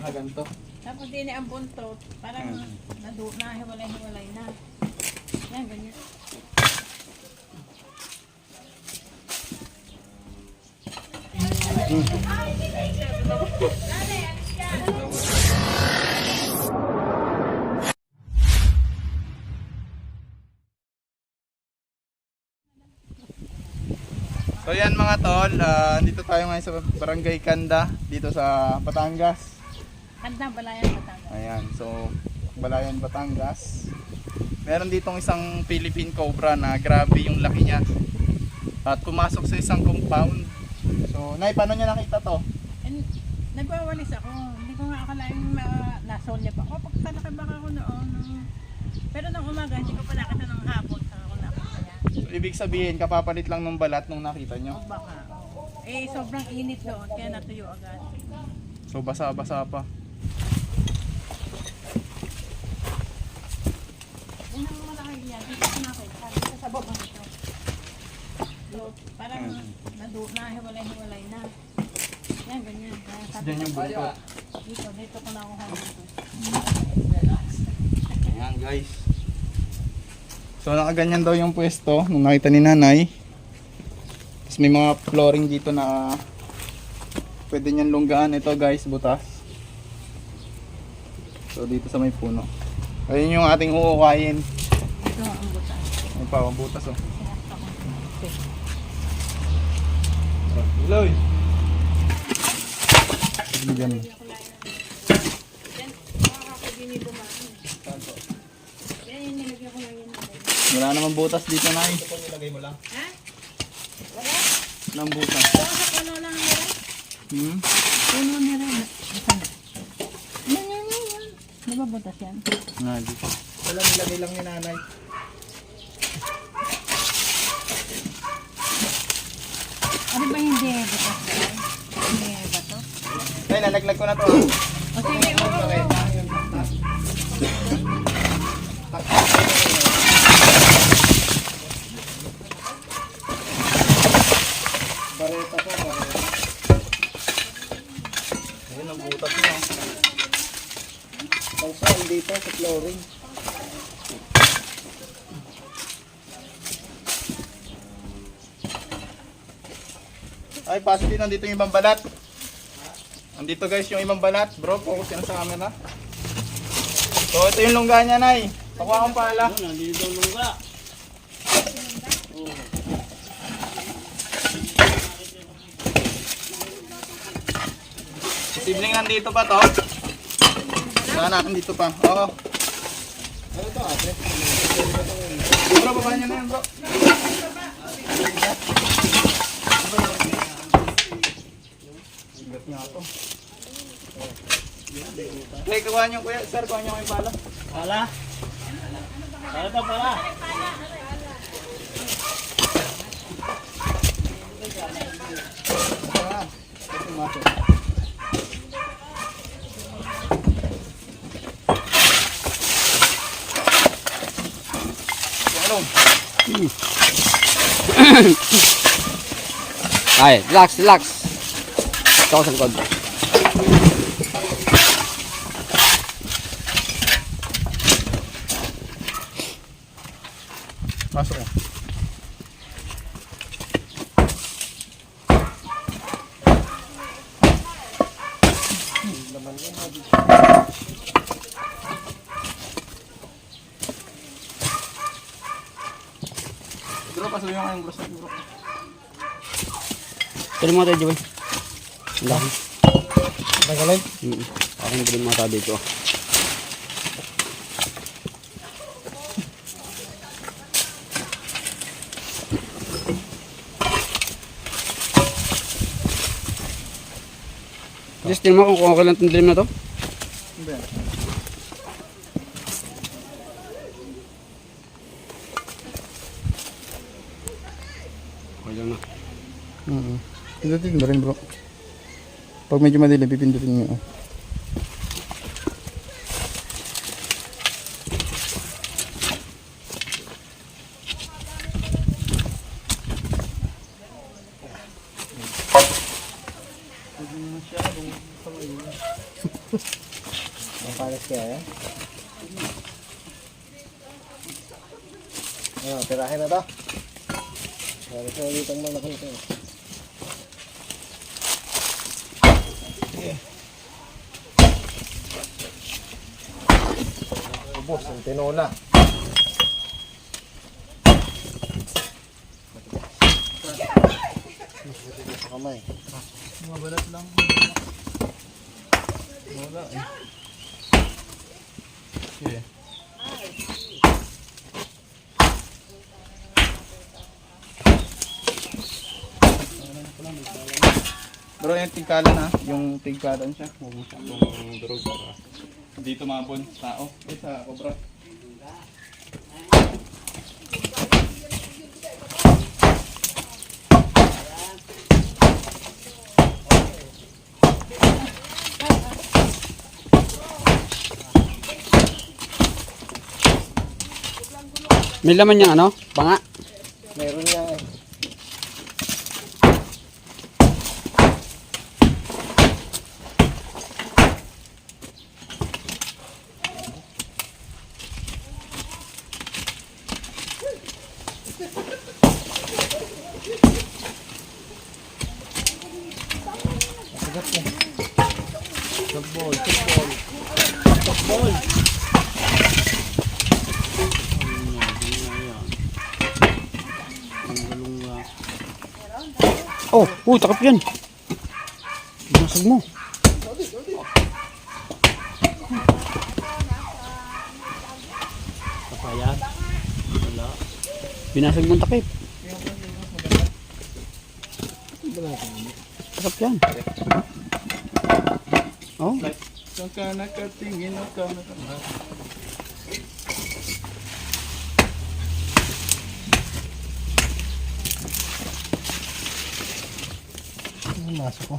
nakaganto. Tapos din ang buntot, parang nahiwalay-hiwalay na. Yan, ganyan. So yan mga tol, dito tayo ngayon sa Barangay Kanda, dito sa Batangas. Kanda, Balayan, Batangas. Ayan, so Balayan, Batangas. Meron ditong isang Philippine Cobra na grabe yung laki niya. At pumasok sa isang compound. So, Nay, paano niya nakita to? And, nagwawalis ako. Hindi ko nga akalain nasolya pa. O, pagkalaki baka ako noon. Pero nung umaga, hindi ko pa nakita ng hapon. Saka ako nakita yan. So, ibig sabihin, kapapalit lang ng balat nung nakita nyo. O baka. Eh, sobrang init doon. Kaya natuyo agad. So, basa-basa pa. Yan ang malaki yan. Dito ko nakita. Dito sa baba nito. Parang nahiwalay-hiwalay na. Yan, ganyan. Diyan yung buntot. Dito ko nakuha dito. Ayan guys. So nakaganyan daw yung pwesto nung nakita ni nanay. Tapos may mga flooring dito na pwede nyan lunggaan. Ito guys, butas. So dito sa may puno. Ayun yung ating uukayin. Ito ang butas. May pa, ang butas oh. Sinasta ko. Iloy! Bigyan mo. Yan, makakakabini dumaan. Yan, yung nilagyan ko lang yun. Wala namang butas dito na eh. Ha? Wala? Walang butas. Wala sa puno lang nila? Puno nila. Yan. Di ba butas yan? Nga dito. Wala nilagay lang ni nanay. Ano ba hindi butas ba? Hindi ba to? Ay, nalaglag ko na to. O sige, oo. Bareta po, bareta. Ayun ang butas niya. Pausal dito sa flooring. Ay, positive, nandito yung ibang balat. Nandito guys yung ibang balat. Bro, focus yan sa camera. So, ito yung lungga niya, Nay. Pakuha kong pala. Nandito ang lungga. Sibling nandito pa to. Sana nandito pa. Oo. Ano to, ate? Bro, baba niya na yan, bro. Sigat nga to. Okay, kuha niyo kuya. Sir, kuha niyo yung pala. Pala? Pala to, pala. Ah, ito masok. Ay, relax, relax. Ito ako sa likod. Masok mo. Bro, pasuyo nga yung bros natin, bro. Tuloy mo tayo, Joey. Ang dami. Tagalay? Akin tuloy mo tayo dito. Just tingnan mo kung okay lang itong dilim na to. Hindi. Okay lang na. Pindutin mo rin, bro. Pag medyo madilim, pipindutin nyo. Masyadong kamay. Mapalas kaya yan? Ano, tirahin na to? Para sa ulit ang malaki nito. Ubos, ang tinola. Sa kamay. Mga balat lang. Wala eh. Okay. Bro, yung tigkalan ha. Yung tigkalan siya. Huwag mo siyang durog para dito mabon tao. Eh, sa cobra. May laman yung ano? Banga? Meron nga eh. Oh, takap yan. Binasag mo. Kapayan. Wala. Binasag ng takip. Takap yan. Oh, Saan ka nakatingin ka nakatingin? Masok ko.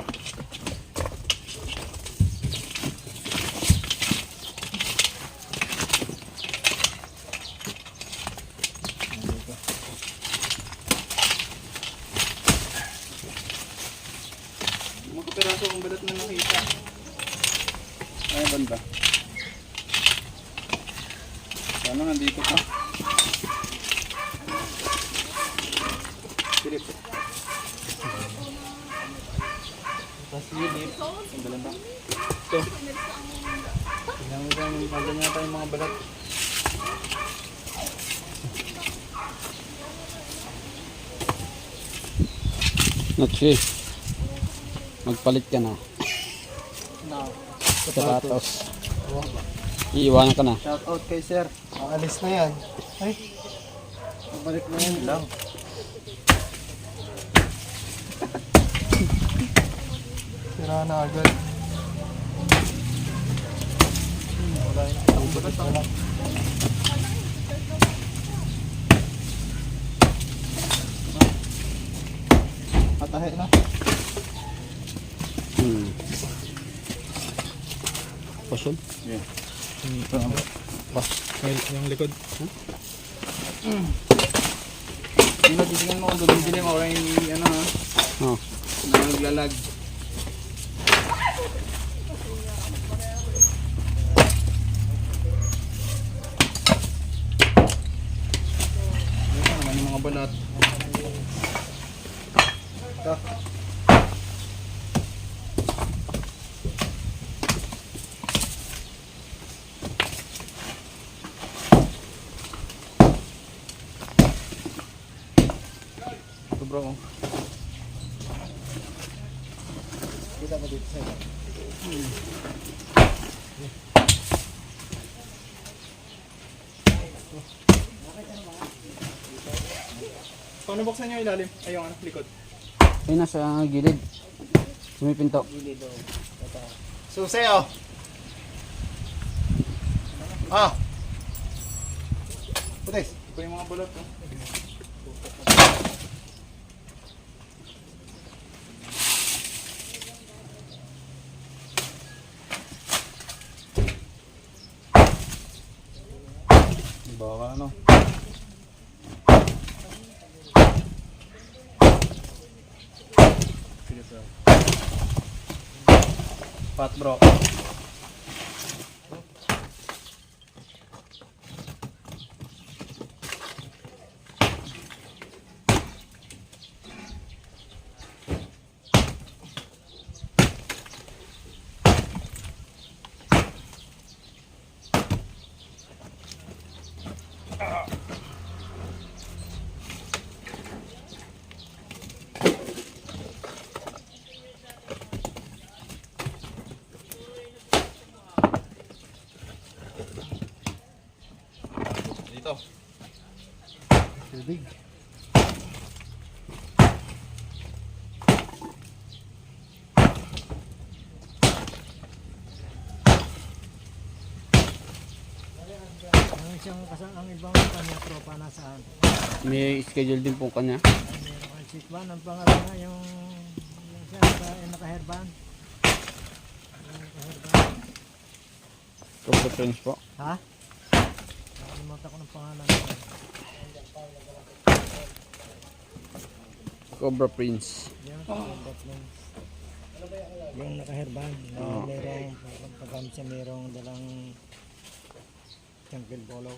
Mga peraso ang balat na nakita. Ay, banda. Sana nandito pa. Silip. Pasilip. Ang balat ba? Ito. Tingnan mo dyan, maganda yata yung mga balat. Natsi. Magpalit ka na. Sapatos. Iiwanan ka na. Shout out kay sir. Aalis na yan. Ay. Pabalik na yan lang. Sira na agad. Wala yun. Ang balat na. Matahe na. Pasyon. Yeah. Ito na ba? Yung likod. Huh? Yung natitingnan mo kung dumidilim o yung ano ha? Oh. Naglalag. Ito naman yung mga balat. Ito. Ito bro. Kita mo dito sa'yo. Paano buksan nyo ilalim? Ay, yung ano, likod. Ay, nasa gilid. Sumipinto. Susi oh. Ah. Putis. Ito yung mga balat. Oh. Baka ano. Pat bro. tubig. Ang ibang kanya tropa nasaan? May schedule din po kanya. Meron kang sikban, ang pangalan nga yung siya, yung naka-hairband. Yung naka-hairband. Cobra Prince po. Ha? Nakalimutan ko ng pangalan nito. Cobra Prince. Yung naka-hairband. Merong, pagkam siya merong dalang jungle bolo.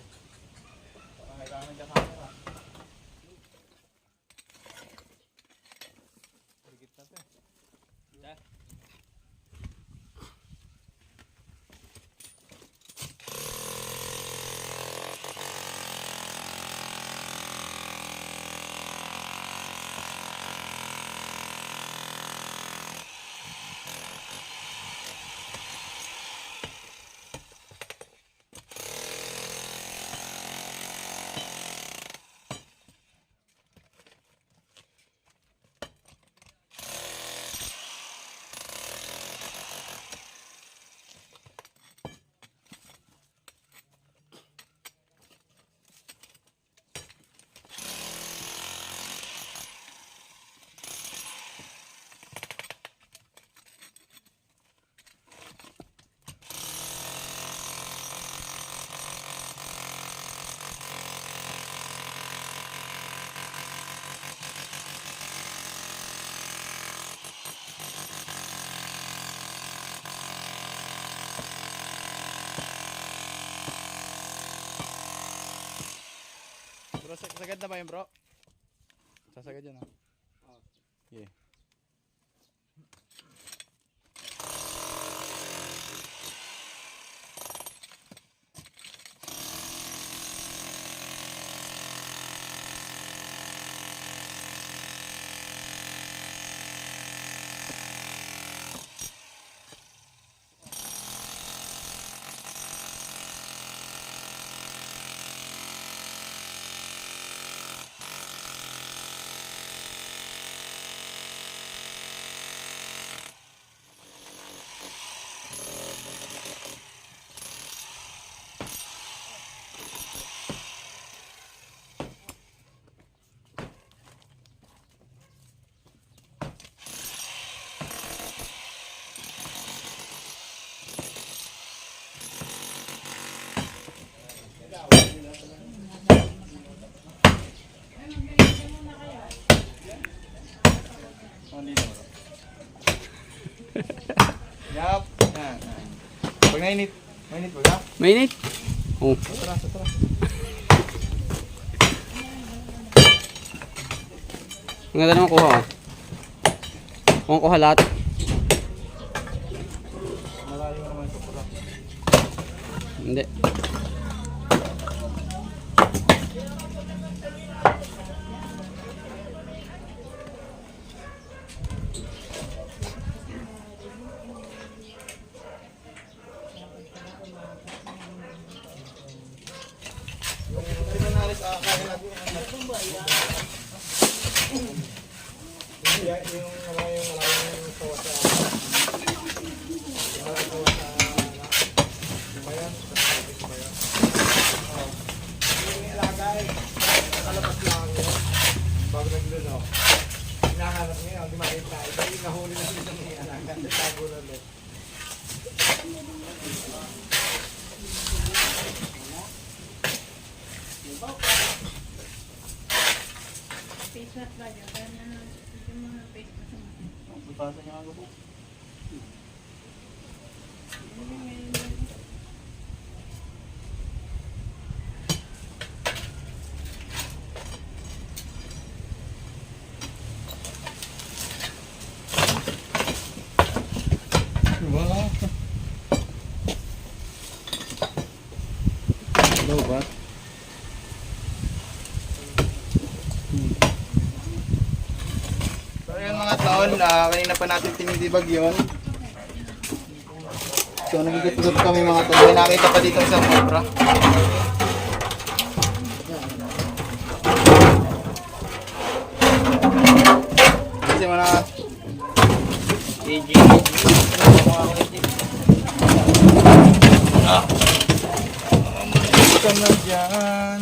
Bro, sasagad na ba yun bro? Sasagad yan Yeah. Yup. Yan. Pag nainit ba ka? Mainit. Oh. Tara. Ang ganda naman kuha. Kung kuha lahat. Malayo naman ito pala. Hindi. Bago nagluno. Hinahanap niya, hindi makita. Ito yung nahuli na sila ng alaga. Tago na ulit. Face mask ba dyan? Kaya na yung mga face mask mo. Pagpasa niya ako po. Wow. Hello, ba? So yun mga taon, kanina pa natin tinidibag yun. So nagigit-gut kami mga taon. May nakita pa dito isang cobra. na. Umalis ka na dyan.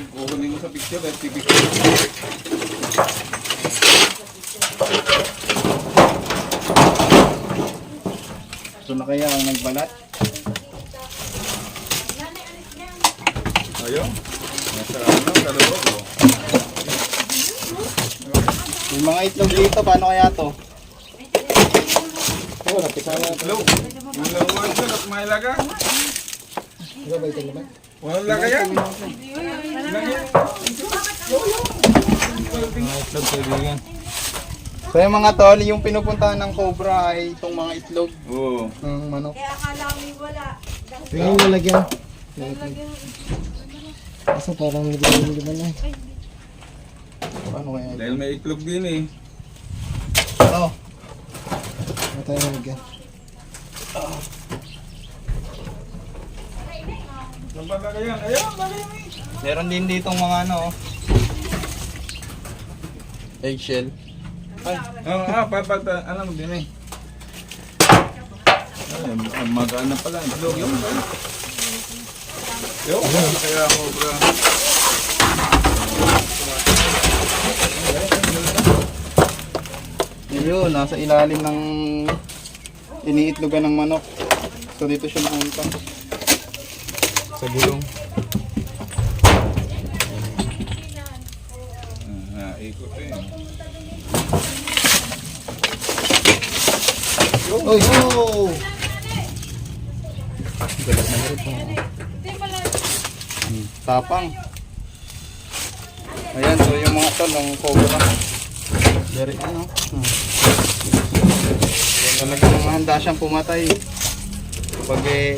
Kukunin mo sa picture, ito na kaya ang nagbalat? Ayun. Nasa ano, sa loob. Oh. Yung mga itlog dito, paano kaya to? Oh, napisa na itlog. Yung laruan ko, mailaga. Walang laga yan. Itlog, kaibigan. So yung mga tol, yung pinupuntahan ng cobra ay itong mga itlog ng manok. Kaya akala ko wala. Tingnan mo lagyan. Kasi parang hindi ba na. Paano kaya? Dahil may iklog din eh. Oh, Ano tayo nalagyan? Nabaga yan. Ayun, lagay mo eh. meron din ditong mga ano, eggshell. Alam mo din eh. Ay, magana pala. Itlog yun. Yo, kaya ako bro. Yun, nasa ilalim ng iniitlogan ng manok. So dito siya napunta. Sa gulong. Ikot eh. Oy, go! Galat na galit po. Tapang. Ayan, so yung mga tol ng cobra. Dari ano. Talagang handa siyang pumatay.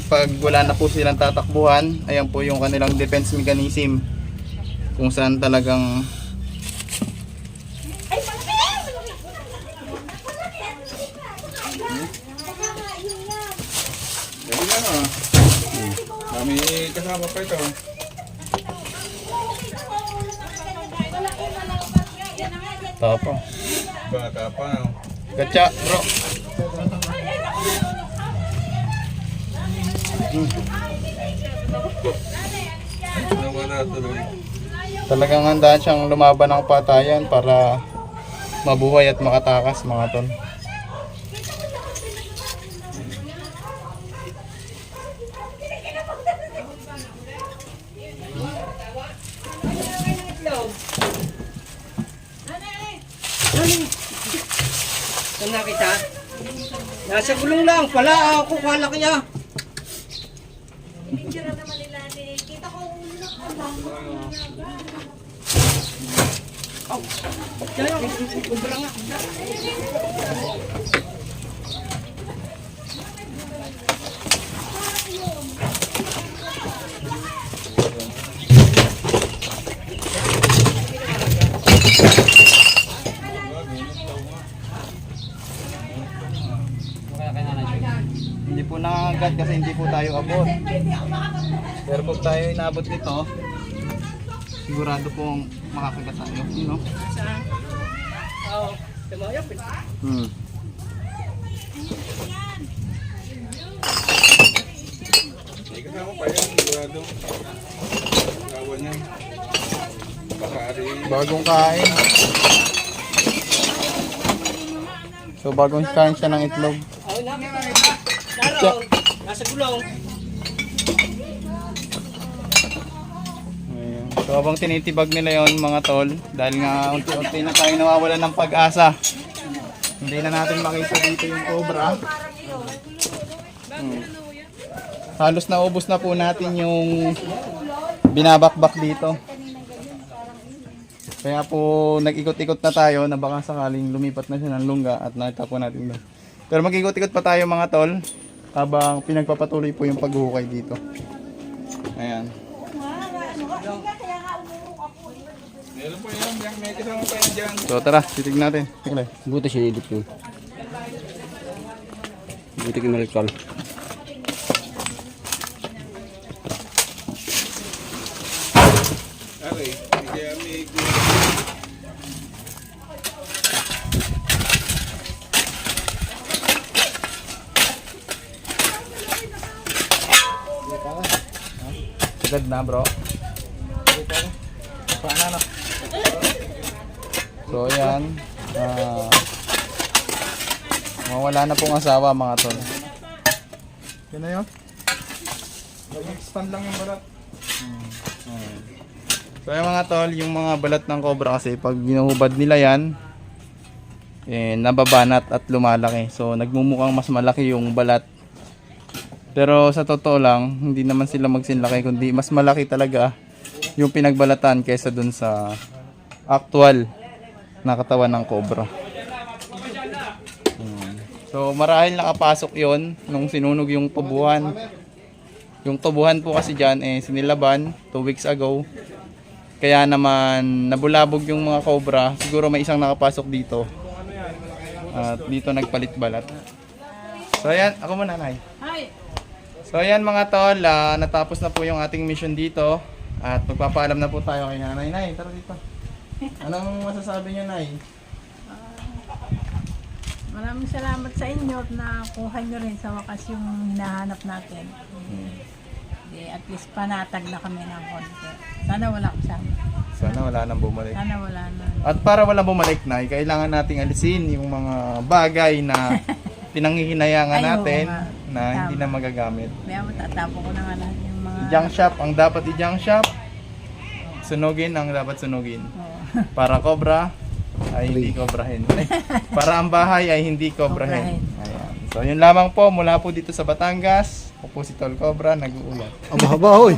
Pag wala na po silang tatakbuhan, ayan po yung kanilang defense mechanism. Kung saan talagang Dali na ah. Kami kasama pa ito. tapang. Bata pa. Gatsa, bro. Nawala tuloy. Talagang handa siyang lumaban ng patayan para mabuhay at makatakas mga tol. Saan nakita? Nasa gulong lang pala ako kala kaya. Picture naman nila ni kita ko ulo Kumpara nga. Hindi po nangangagat kasi hindi po tayo abot. Pero pag tayo inabot nito, sigurado pong makakagat tayo. You know? Saan? Oo. Tumayok. May kasama pa yan. Sigurado. Kawan yan. Baka rin. Bagong kain. So bagong kain siya ng itlog. Oh, nakita. Daron, nasa gulong. Ayan. So habang tinitibag nila yon mga tol, dahil nga unti-unti na tayo nawawalan ng pag-asa. Hindi na natin makita dito yung cobra. Halos naubos na po natin yung binabakbak dito. Kaya po nag-ikot-ikot na tayo na baka sakaling lumipat na siya ng lungga at nakita po natin doon. Pero mag-ikot-ikot pa tayo mga tol habang pinagpapatuloy po yung paghuhukay dito. Ayan. Meron pa yan. May kasama pa yan dyan. So tara, titignan natin. Tingnan. Buto siya edit ko. Butik yung malikol. Okay, kaya may Agad na bro. Paano na? So ayan. Mawala na pong asawa mga tol. Yan na yun. Mag-expand lang yung balat. So yung mga tol, yung mga balat ng cobra kasi pag ginuhubad nila yan, nababanat at lumalaki. So nagmumukhang mas malaki yung balat. Pero sa totoo lang, hindi naman sila magsinlaki, kundi mas malaki talaga yung pinagbalatan kaysa dun sa actual na katawan ng cobra. So marahil nakapasok yon nung sinunog yung tubuhan. Yung tubuhan po kasi dyan sinilaban 2 weeks ago. Kaya naman nabulabog yung mga cobra. Siguro may isang nakapasok dito. At dito nagpalit balat. So ayan, ako muna Nay. Hi! So ayan mga tol, natapos na po yung ating mission dito. At magpapaalam na po tayo kay Nanay. Nay, tara dito. Anong masasabi niyo Nay? Maraming salamat sa inyo na kuha nyo rin sa wakas yung hinahanap natin. At least panatag na kami ng konti. Sana wala kasama. Sana wala nang bumalik. Sana wala na. At para wala bumalik Nay, kailangan nating alisin yung mga bagay na pinanghihinayangan Ay, oo natin nga. na hindi na magagamit. Kaya matatapo ko na nga lahat yung mga... I-junk shop, ang dapat i-junk shop, sunugin ang dapat sunugin. Oo. Para cobra ay hindi cobrahin. Para ang bahay ay hindi cobrahin. Ayan. So yun lamang po mula po dito sa Batangas. Ako po si Tol Cobra, nag-uulat. Aba, hoy.